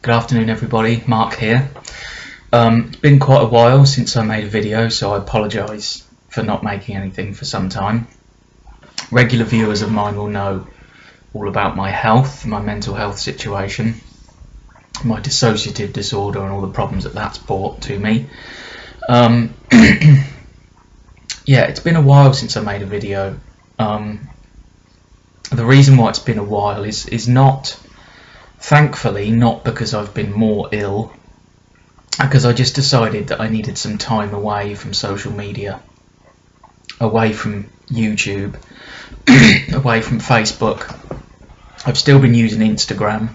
Good afternoon everybody, Mark here. It's been quite a while since I made a video, so I apologise for not making anything for some time. Regular viewers of mine will know all about my health, my mental health situation, my dissociative disorder and all the problems that that's brought to me. Yeah, it's been a while since I made a video. The reason why it's been a while is not, thankfully, not because I've been more ill, because I just decided that I needed some time away from social media, away from YouTube, away from Facebook. I've still been using Instagram.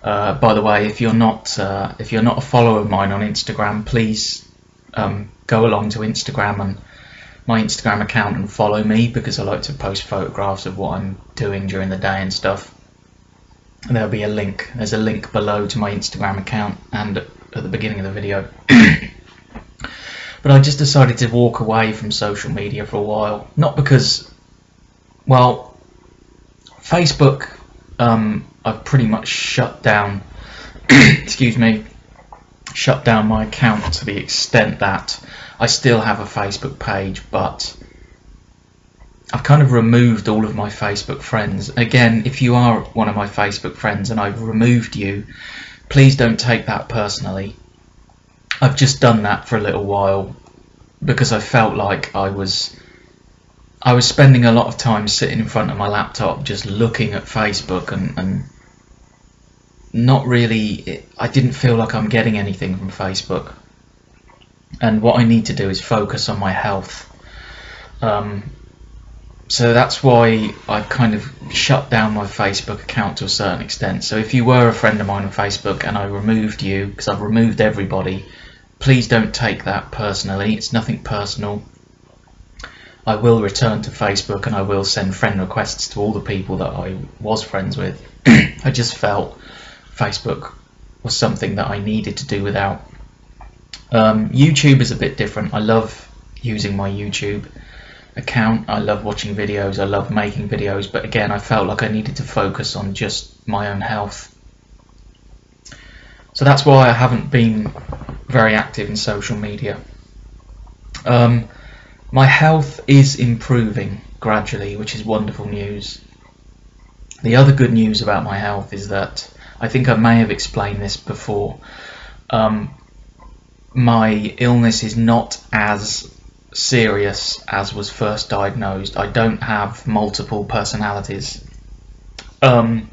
By the way, if you're not a follower of mine on Instagram, please go along to Instagram and my Instagram account and follow me, because I like to post photographs of what I'm doing during the day and stuff. And there'll be a link. There's a link below to my Instagram account and at the beginning of the video. But I just decided to walk away from social media for a while. Not because, well, Facebook, I've pretty much shut down, excuse me, shut down my account to the extent that I still have a Facebook page, but I've kind of removed all of my Facebook friends. Again, if you are one of my Facebook friends and I've removed you, please don't take that personally. I've just done that for a little while because I felt like I was spending a lot of time sitting in front of my laptop just looking at Facebook and not really, I didn't feel like I'm getting anything from Facebook. And what I need to do is focus on my health. So that's why I kind of shut down my Facebook account to a certain extent. So if you were a friend of mine on Facebook and I removed you, because I've removed everybody, please don't take that personally. It's nothing personal. I will return to Facebook and I will send friend requests to all the people that I was friends with. I just felt Facebook was something that I needed to do without. YouTube is a bit different. I love using my YouTube account. I love watching videos. I love making videos. But again, I felt like I needed to focus on just my own health. So that's why I haven't been very active in social media. My health is improving gradually, which is wonderful news. The other good news about my health is that, I think I may have explained this before, my illness is not as serious as was first diagnosed. I don't have multiple personalities. I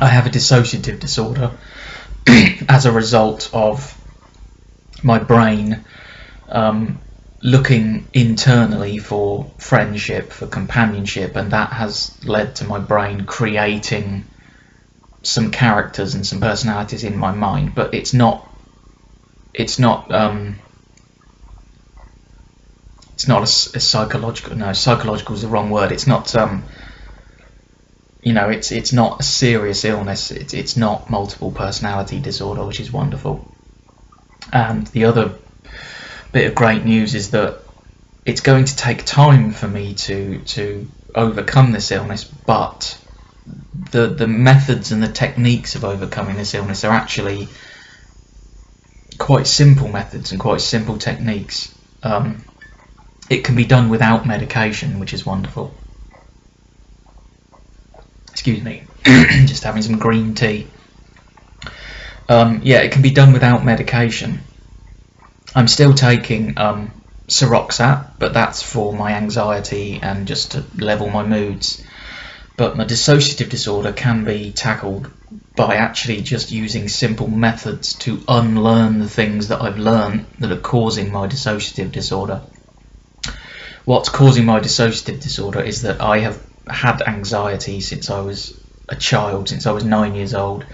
have a dissociative disorder as a result of my brain looking internally for friendship, for companionship, and that has led to my brain creating some characters and some personalities in my mind. But it's not a psychological, no, psychological is the wrong word. It's not you know, it's not a serious illness. It's not multiple personality disorder, which is wonderful. And the other bit of great news is that it's going to take time for me to overcome this illness, but the methods and the techniques of overcoming this illness are actually quite simple methods and quite simple techniques. It can be done without medication, which is wonderful. Excuse me, just having some green tea. Yeah, it can be done without medication. I'm still taking Seroxat, but that's for my anxiety and just to level my moods. But my dissociative disorder can be tackled by actually just using simple methods to unlearn the things that I've learned that are causing my dissociative disorder. What's causing my dissociative disorder is that I have had anxiety since I was a child, since I was 9 years old.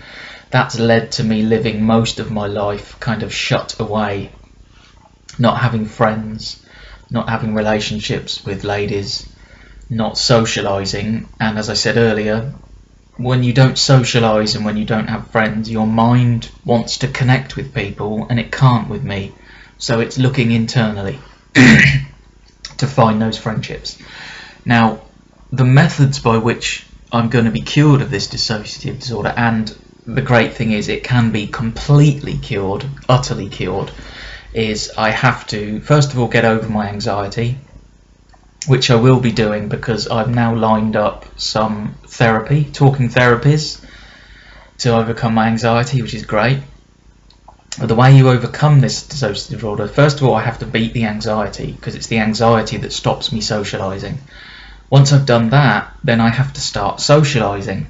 That's led to me living most of my life kind of shut away, not having friends, not having relationships with ladies, not socializing. And as I said earlier, when you don't socialize and when you don't have friends, your mind wants to connect with people and it can't with me. So it's looking internally to find those friendships. Now, the methods by which I'm going to be cured of this dissociative disorder, and the great thing is it can be completely cured, utterly cured, is I have to first of all get over my anxiety, which I will be doing because I've now lined up some therapy, talking therapies, to overcome my anxiety, which is great. But the way you overcome this dissociative disorder, first of all, I have to beat the anxiety, because it's the anxiety that stops me socialising. Once I've done that, then I have to start socialising,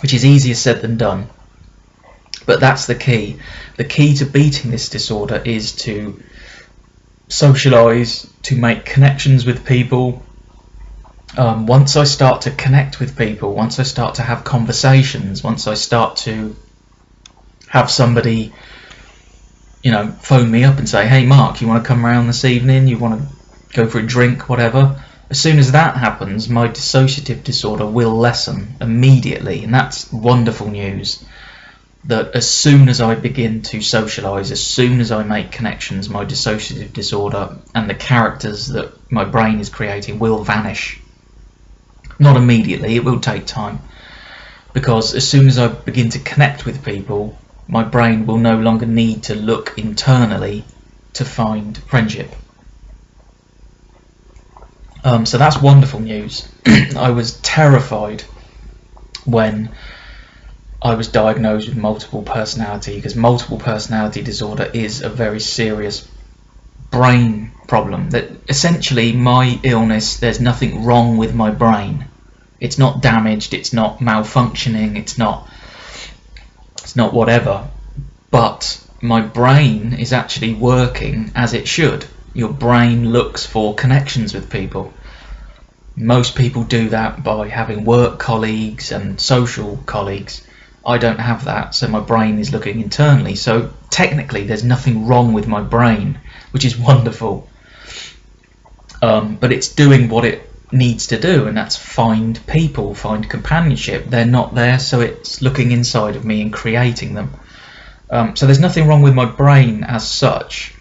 which is easier said than done. But that's the key. The key to beating this disorder is to socialise, to make connections with people. Once I start to connect with people, once I start to have conversations, once I start to have somebody, phone me up and say, hey Mark, you want to come around this evening, you want to go for a drink, whatever. As soon as that happens, my dissociative disorder will lessen immediately, and that's wonderful news. That as soon as I begin to socialise, as soon as I make connections, my dissociative disorder and the characters that my brain is creating will vanish. Not immediately, it will take time, because as soon as I begin to connect with people, my brain will no longer need to look internally to find friendship. So that's wonderful news. I was terrified when I was diagnosed with multiple personality, because multiple personality disorder is a very serious brain problem. That essentially my illness, there's nothing wrong with my brain. It's not damaged, it's not malfunctioning, it's not whatever, but my brain is actually working as it should. Your brain looks for connections with people. Most people do that by having work colleagues and social colleagues. I don't have that, so my brain is looking internally. So technically there's nothing wrong with my brain, which is wonderful. But it's doing what it needs to do, and that's find people, find companionship. They're not there, so it's looking inside of me and creating them. So there's nothing wrong with my brain as such.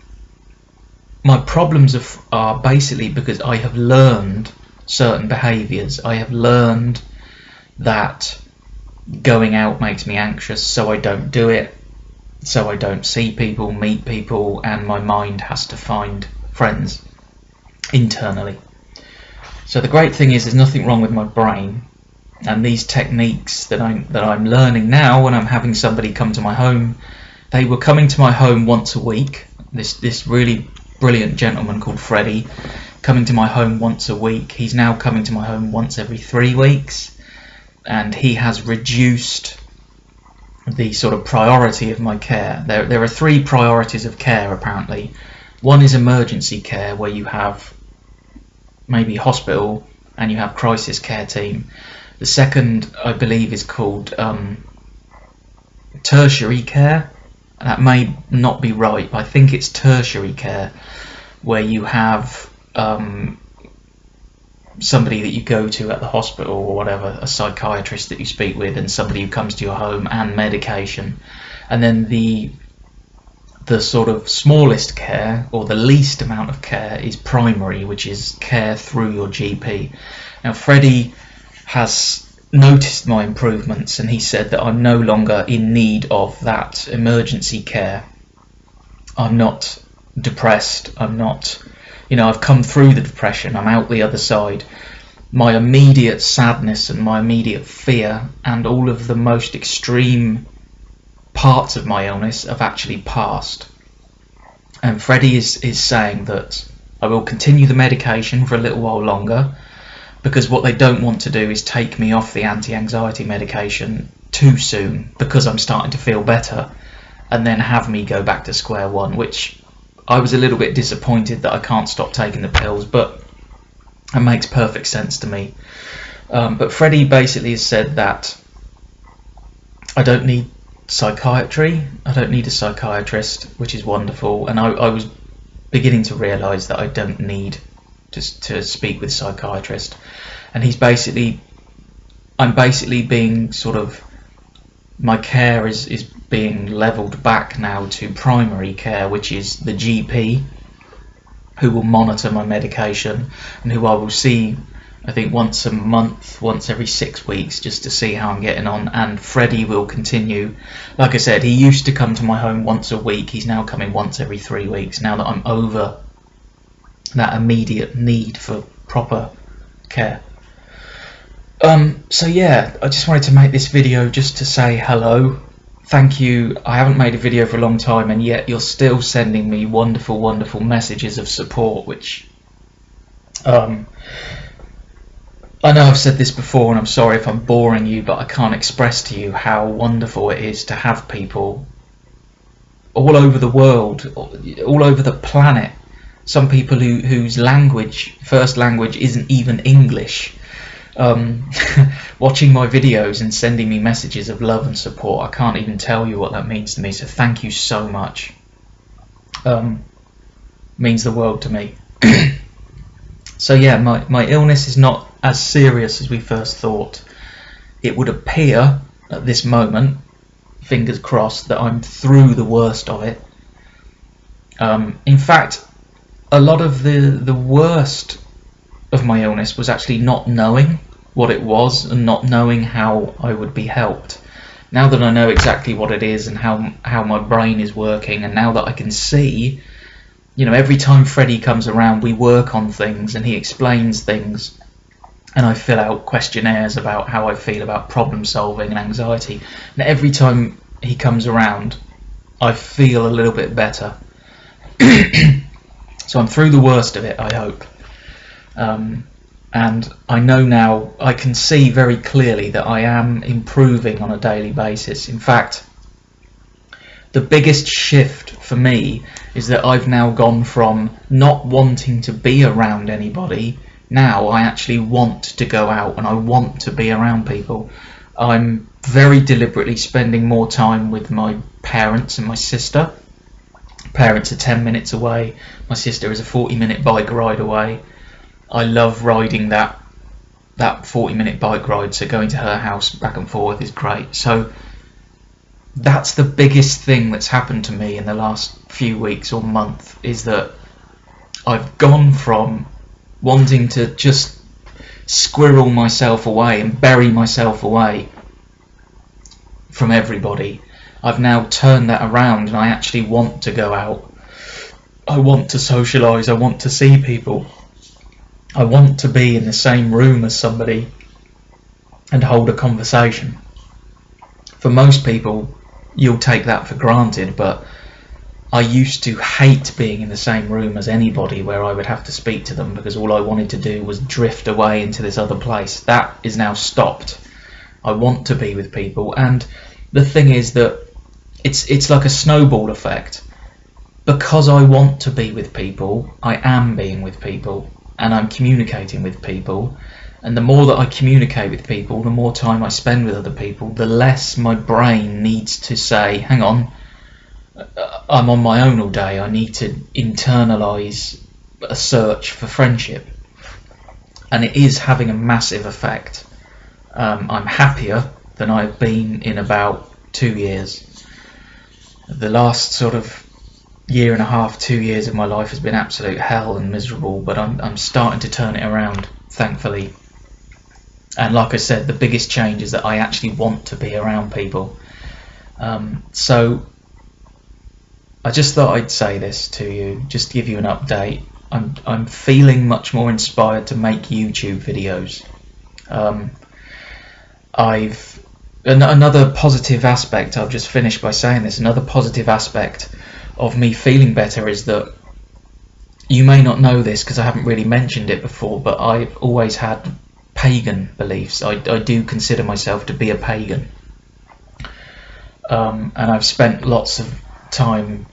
My problems are basically because I have learned certain behaviours. I have learned that going out makes me anxious, so I don't do it, so I don't see people, meet people, and my mind has to find friends internally. So the great thing is there's nothing wrong with my brain, and these techniques that I'm learning now, when I'm having somebody come to my home, they were coming to my home once a week. This really brilliant gentleman called Freddie, coming to my home once a week. He's now coming to my home once every 3 weeks, and he has reduced the sort of priority of my care. There are 3 priorities of care apparently. One is emergency care, where you have maybe hospital and you have crisis care team. The second, I believe, is called tertiary care. That may not be right, but I think it's tertiary care, where you have somebody that you go to at the hospital or whatever, a psychiatrist that you speak with, and somebody who comes to your home, and medication. And then the sort of smallest care, or the least amount of care, is primary, which is care through your GP. Now Freddie has noticed my improvements, and he said that I'm no longer in need of that emergency care. I'm not depressed, I'm not, I've come through the depression, I'm out the other side. My immediate sadness and my immediate fear and all of the most extreme parts of my illness have actually passed. And Freddie is saying that I will continue the medication for a little while longer, because what they don't want to do is take me off the anti-anxiety medication too soon, because I'm starting to feel better, and then have me go back to square one, which I was a little bit disappointed that I can't stop taking the pills, but it makes perfect sense to me. But Freddie basically has said that I don't need psychiatry, I don't need a psychiatrist, which is wonderful, and I was beginning to realise that I don't need to speak with a psychiatrist. And I'm basically being sort of, my care is being levelled back now to primary care, which is the GP, who will monitor my medication and who I will see I think once a month, once every 6 weeks, just to see how I'm getting on. And Freddie will continue. Like I said, he used to come to my home once a week. He's now coming once every 3 weeks, now that I'm over that immediate need for proper care. So yeah, I just wanted to make this video just to say hello. Thank you. I haven't made a video for a long time, and yet you're still sending me wonderful, wonderful messages of support, which I know I've said this before, and I'm sorry if I'm boring you, but I can't express to you how wonderful it is to have people all over the world, all over the planet. Some people whose first language isn't even English, watching my videos and sending me messages of love and support. I can't even tell you what that means to me, so thank you so much. Means the world to me. So yeah, my illness is not as serious as we first thought. It would appear at this moment, fingers crossed, that I'm through the worst of it. In fact, a lot of the worst of my illness was actually not knowing what it was and not knowing how I would be helped. Now that I know exactly what it is and how my brain is working, and now that I can see, you know, every time Freddie comes around, we work on things and he explains things, and I fill out questionnaires about how I feel about problem solving and anxiety. And every time he comes around, I feel a little bit better. So I'm through the worst of it, I hope. And I know now, I can see very clearly that I am improving on a daily basis. In fact, the biggest shift for me is that I've now gone from not wanting to be around anybody. Now I actually want to go out and I want to be around people. I'm very deliberately spending more time with my parents and my sister. Parents are 10 minutes away. My sister is a 40-minute bike ride away. I love riding that 40-minute bike ride, so going to her house back and forth is great. So that's the biggest thing that's happened to me in the last few weeks or month, is that I've gone from wanting to just squirrel myself away and bury myself away from everybody. I've now turned that around and I actually want to go out. I want to socialise, I want to see people. I want to be in the same room as somebody and hold a conversation. For most people, you'll take that for granted, but I used to hate being in the same room as anybody where I would have to speak to them, because all I wanted to do was drift away into this other place. That is now stopped. I want to be with people, and the thing is that it's like a snowball effect. Because I want to be with people, I am being with people, and I'm communicating with people. And the more that I communicate with people, the more time I spend with other people, the less my brain needs to say, hang on, I'm on my own all day, I need to internalise a search for friendship. And it is having a massive effect. I'm happier than I've been in about 2 years. The last sort of year and a half, 2 years of my life has been absolute hell and miserable, but I'm starting to turn it around, thankfully. And like I said, the biggest change is that I actually want to be around people. So I just thought I'd say this to you, just to give you an update. I'm feeling much more inspired to make YouTube videos. Another positive aspect, I'll just finish by saying this, another positive aspect of me feeling better is that, you may not know this because I haven't really mentioned it before, but I've always had pagan beliefs. I do consider myself to be a pagan. And I've spent lots of time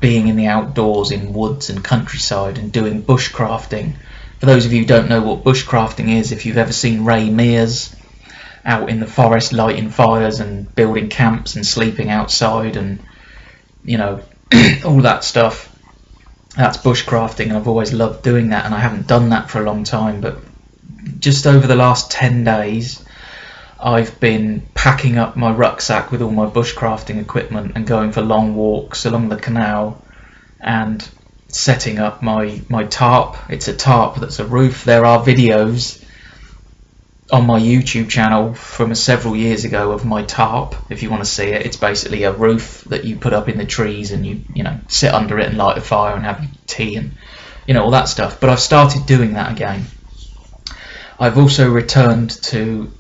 being in the outdoors, in woods and countryside, and doing bushcrafting. For those of you who don't know what bushcrafting is, if you've ever seen Ray Mears out in the forest lighting fires and building camps and sleeping outside and, you know, all that stuff, that's bushcrafting, and I've always loved doing that, and I haven't done that for a long time. But just over the last 10 days I've been packing up my rucksack with all my bushcrafting equipment and going for long walks along the canal, and setting up my tarp. It's a tarp that's a roof. There are videos on my YouTube channel from several years ago of my tarp, if you want to see it. It's basically a roof that you put up in the trees, and you know, sit under it and light a fire and have your tea and, you know, all that stuff. But I've started doing that again. I've also returned to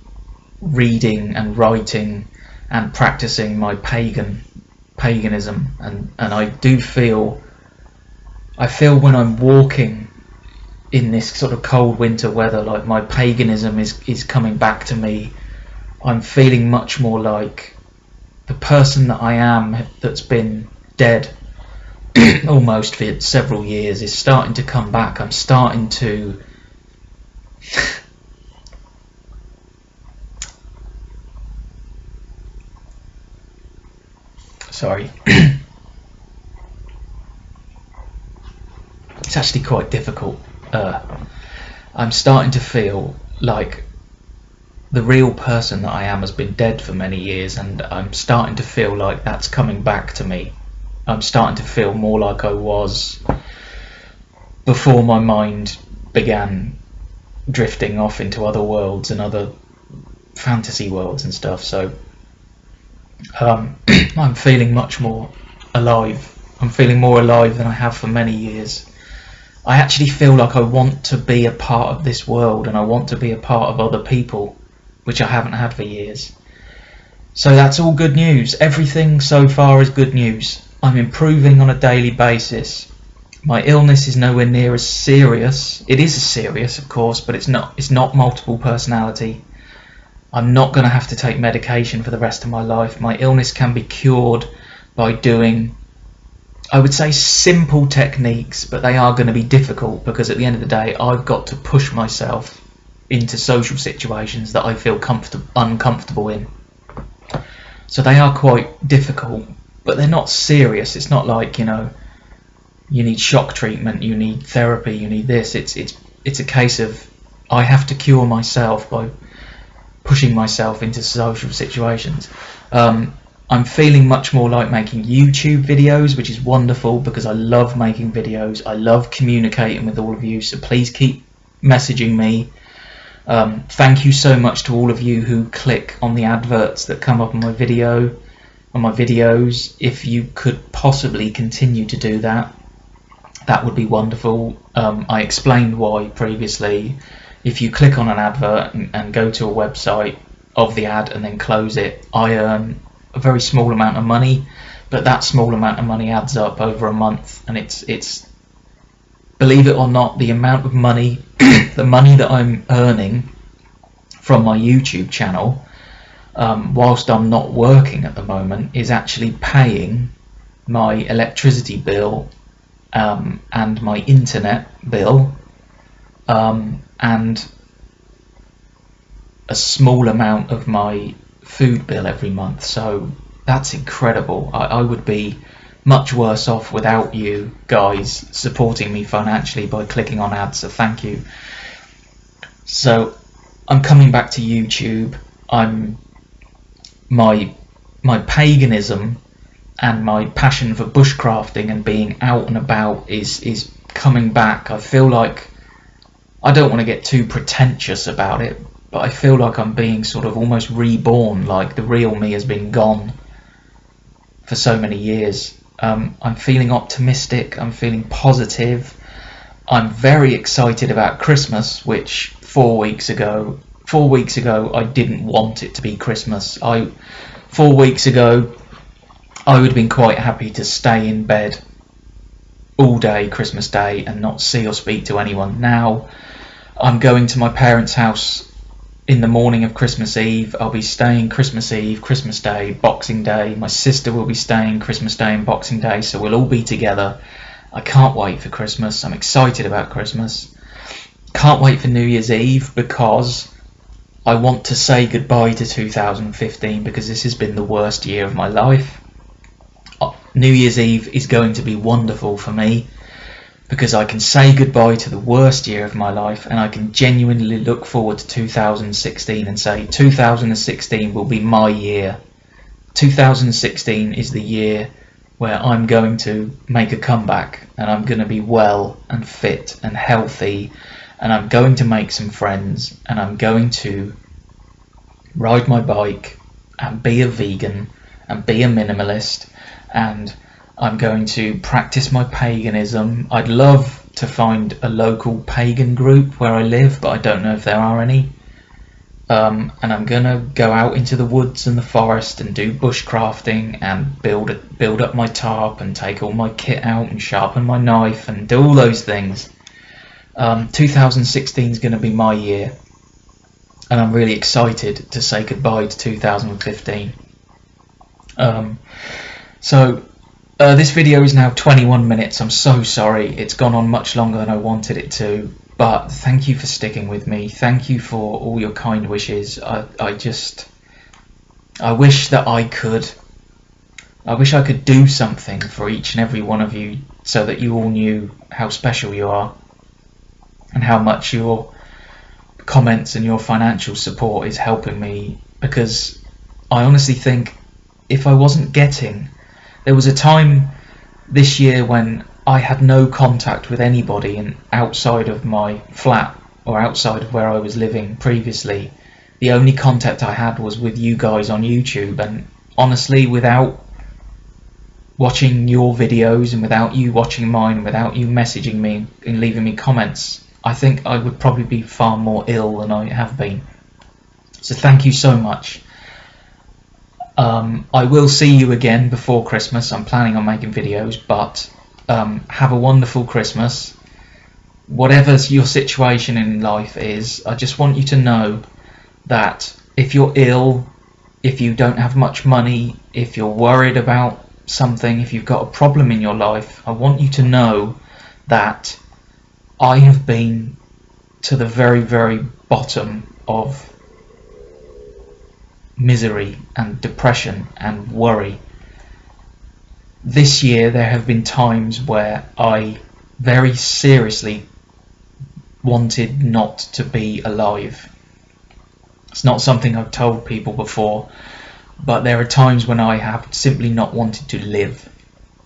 reading and writing and practicing my paganism, and I feel when I'm walking in this sort of cold winter weather, like my paganism is coming back to me. I'm feeling much more like the person that I am, that's been dead almost for several years, is starting to come back. I'm starting to sorry. It's actually quite difficult. I'm starting to feel like the real person that I am has been dead for many years, and I'm starting to feel like that's coming back to me. I'm starting to feel more like I was before my mind began drifting off into other worlds and other fantasy worlds and stuff. So I'm feeling much more alive. I'm feeling more alive than I have for many years. I actually feel like I want to be a part of this world, and I want to be a part of other people, which I haven't had for years. So that's all good news. Everything so far is good news. I'm improving on a daily basis. My illness is nowhere near as serious. It is serious, of course, but it's not multiple personality. I'm not going to have to take medication for the rest of my life. My illness can be cured by doing, I would say, simple techniques, but they are going to be difficult, because at the end of the day I've got to push myself into social situations that I feel uncomfortable in. So they are quite difficult, but they're not serious. It's not like, you know, you need shock treatment, you need therapy, you need this. It's a case of I have to cure myself by pushing myself into social situations. I'm feeling much more like making YouTube videos, which is wonderful, because I love making videos. I love communicating with all of you, so please keep messaging me. Thank you so much to all of you who click on the adverts that come up on my videos. If you could possibly continue to do that, that would be wonderful. I explained why previously. If you click on an advert and go to a website of the ad and then close it, I earn a very small amount of money, but that small amount of money adds up over a month, and it's believe it or not, the amount of money the money that I'm earning from my YouTube channel, whilst I'm not working at the moment, is actually paying my electricity bill and my internet bill, and a small amount of my food bill every month. So that's incredible. I would be much worse off without you guys supporting me financially by clicking on ads, so thank you. So I'm coming back to YouTube. My paganism and my passion for bushcrafting and being out and about is coming back. I feel like, I don't want to get too pretentious about it, but I feel like I'm being sort of almost reborn, like the real me has been gone for so many years. I'm feeling optimistic, I'm feeling positive. I'm very excited about Christmas, which 4 weeks ago I didn't want it to be Christmas. 4 weeks ago I would have been quite happy to stay in bed all day Christmas Day and not see or speak to anyone. Now I'm going to my parents' house in the morning of Christmas Eve. I'll be staying Christmas Eve, Christmas Day, Boxing Day. My sister will be staying Christmas Day and Boxing Day, so we'll all be together. I can't wait for Christmas. I'm excited about Christmas. Can't wait for New Year's Eve, because I want to say goodbye to 2015, because this has been the worst year of my life. New Year's Eve is going to be wonderful for me, because I can say goodbye to the worst year of my life, and I can genuinely look forward to 2016 and say 2016 will be my year. 2016 is the year where I'm going to make a comeback, and I'm going to be well and fit and healthy, and I'm going to make some friends, and I'm going to ride my bike and be a vegan and be a minimalist, and I'm going to practice my paganism. I'd love to find a local pagan group where I live, but I don't know if there are any. And I'm gonna go out into the woods and the forest and do bushcrafting and build up my tarp and take all my kit out and sharpen my knife and do all those things. 2016 is going to be my year, and I'm really excited to say goodbye to 2015. This video is now 21 minutes. I'm so sorry, it's gone on much longer than I wanted it to, but thank you for sticking with me. Thank you for all your kind wishes. I wish that I could do something for each and every one of you, so that you all knew how special you are and how much your comments and your financial support is helping me, because I honestly think if I wasn't getting... There was a time this year when I had no contact with anybody and outside of my flat or outside of where I was living previously. The only contact I had was with you guys on YouTube, and honestly, without watching your videos and without you watching mine and without you messaging me and leaving me comments, I think I would probably be far more ill than I have been. So thank you so much. I will see you again before Christmas. I'm planning on making videos, but have a wonderful Christmas. Whatever your situation in life is, I just want you to know that if you're ill, if you don't have much money, if you're worried about something, if you've got a problem in your life, I want you to know that I have been to the very, very bottom of misery and depression and worry. This year there have been times where I very seriously wanted not to be alive. It's not something I've told people before, but there are times when I have simply not wanted to live.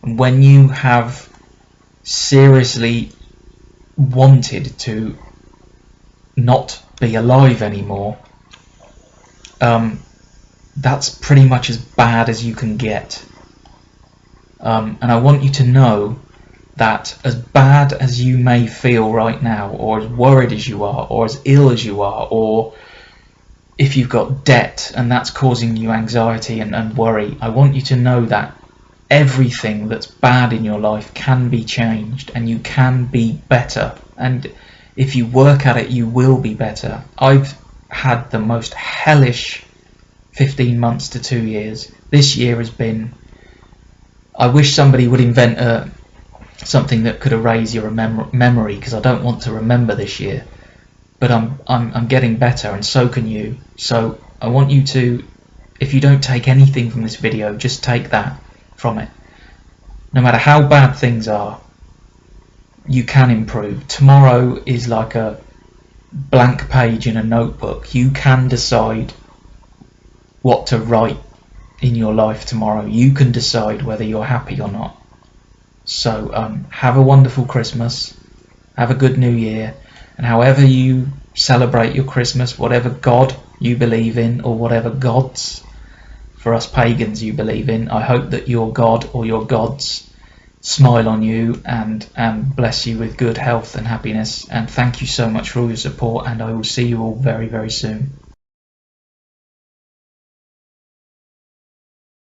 And when you have seriously wanted to not be alive anymore, that's pretty much as bad as you can get. And I want you to know that as bad as you may feel right now, or as worried as you are, or as ill as you are, or if you've got debt and that's causing you anxiety and worry, I want you to know that everything that's bad in your life can be changed, and you can be better. And if you work at it, you will be better. I've had the most hellish 15 months to 2 years. This year has been... I wish somebody would invent something that could erase your memory, because I don't want to remember this year. But I'm getting better, and so can you. So I want you to, if you don't take anything from this video, just take that from it. No matter how bad things are, you can improve. Tomorrow is like a blank page in a notebook. You can decide what to write in your life tomorrow. You can decide whether you're happy or not. So have a wonderful Christmas, have a good New Year, and however you celebrate your Christmas, whatever God you believe in, or whatever gods for us pagans you believe in, I hope that your God or your gods smile on you and bless you with good health and happiness. And thank you so much for all your support, and I will see you all very, very soon.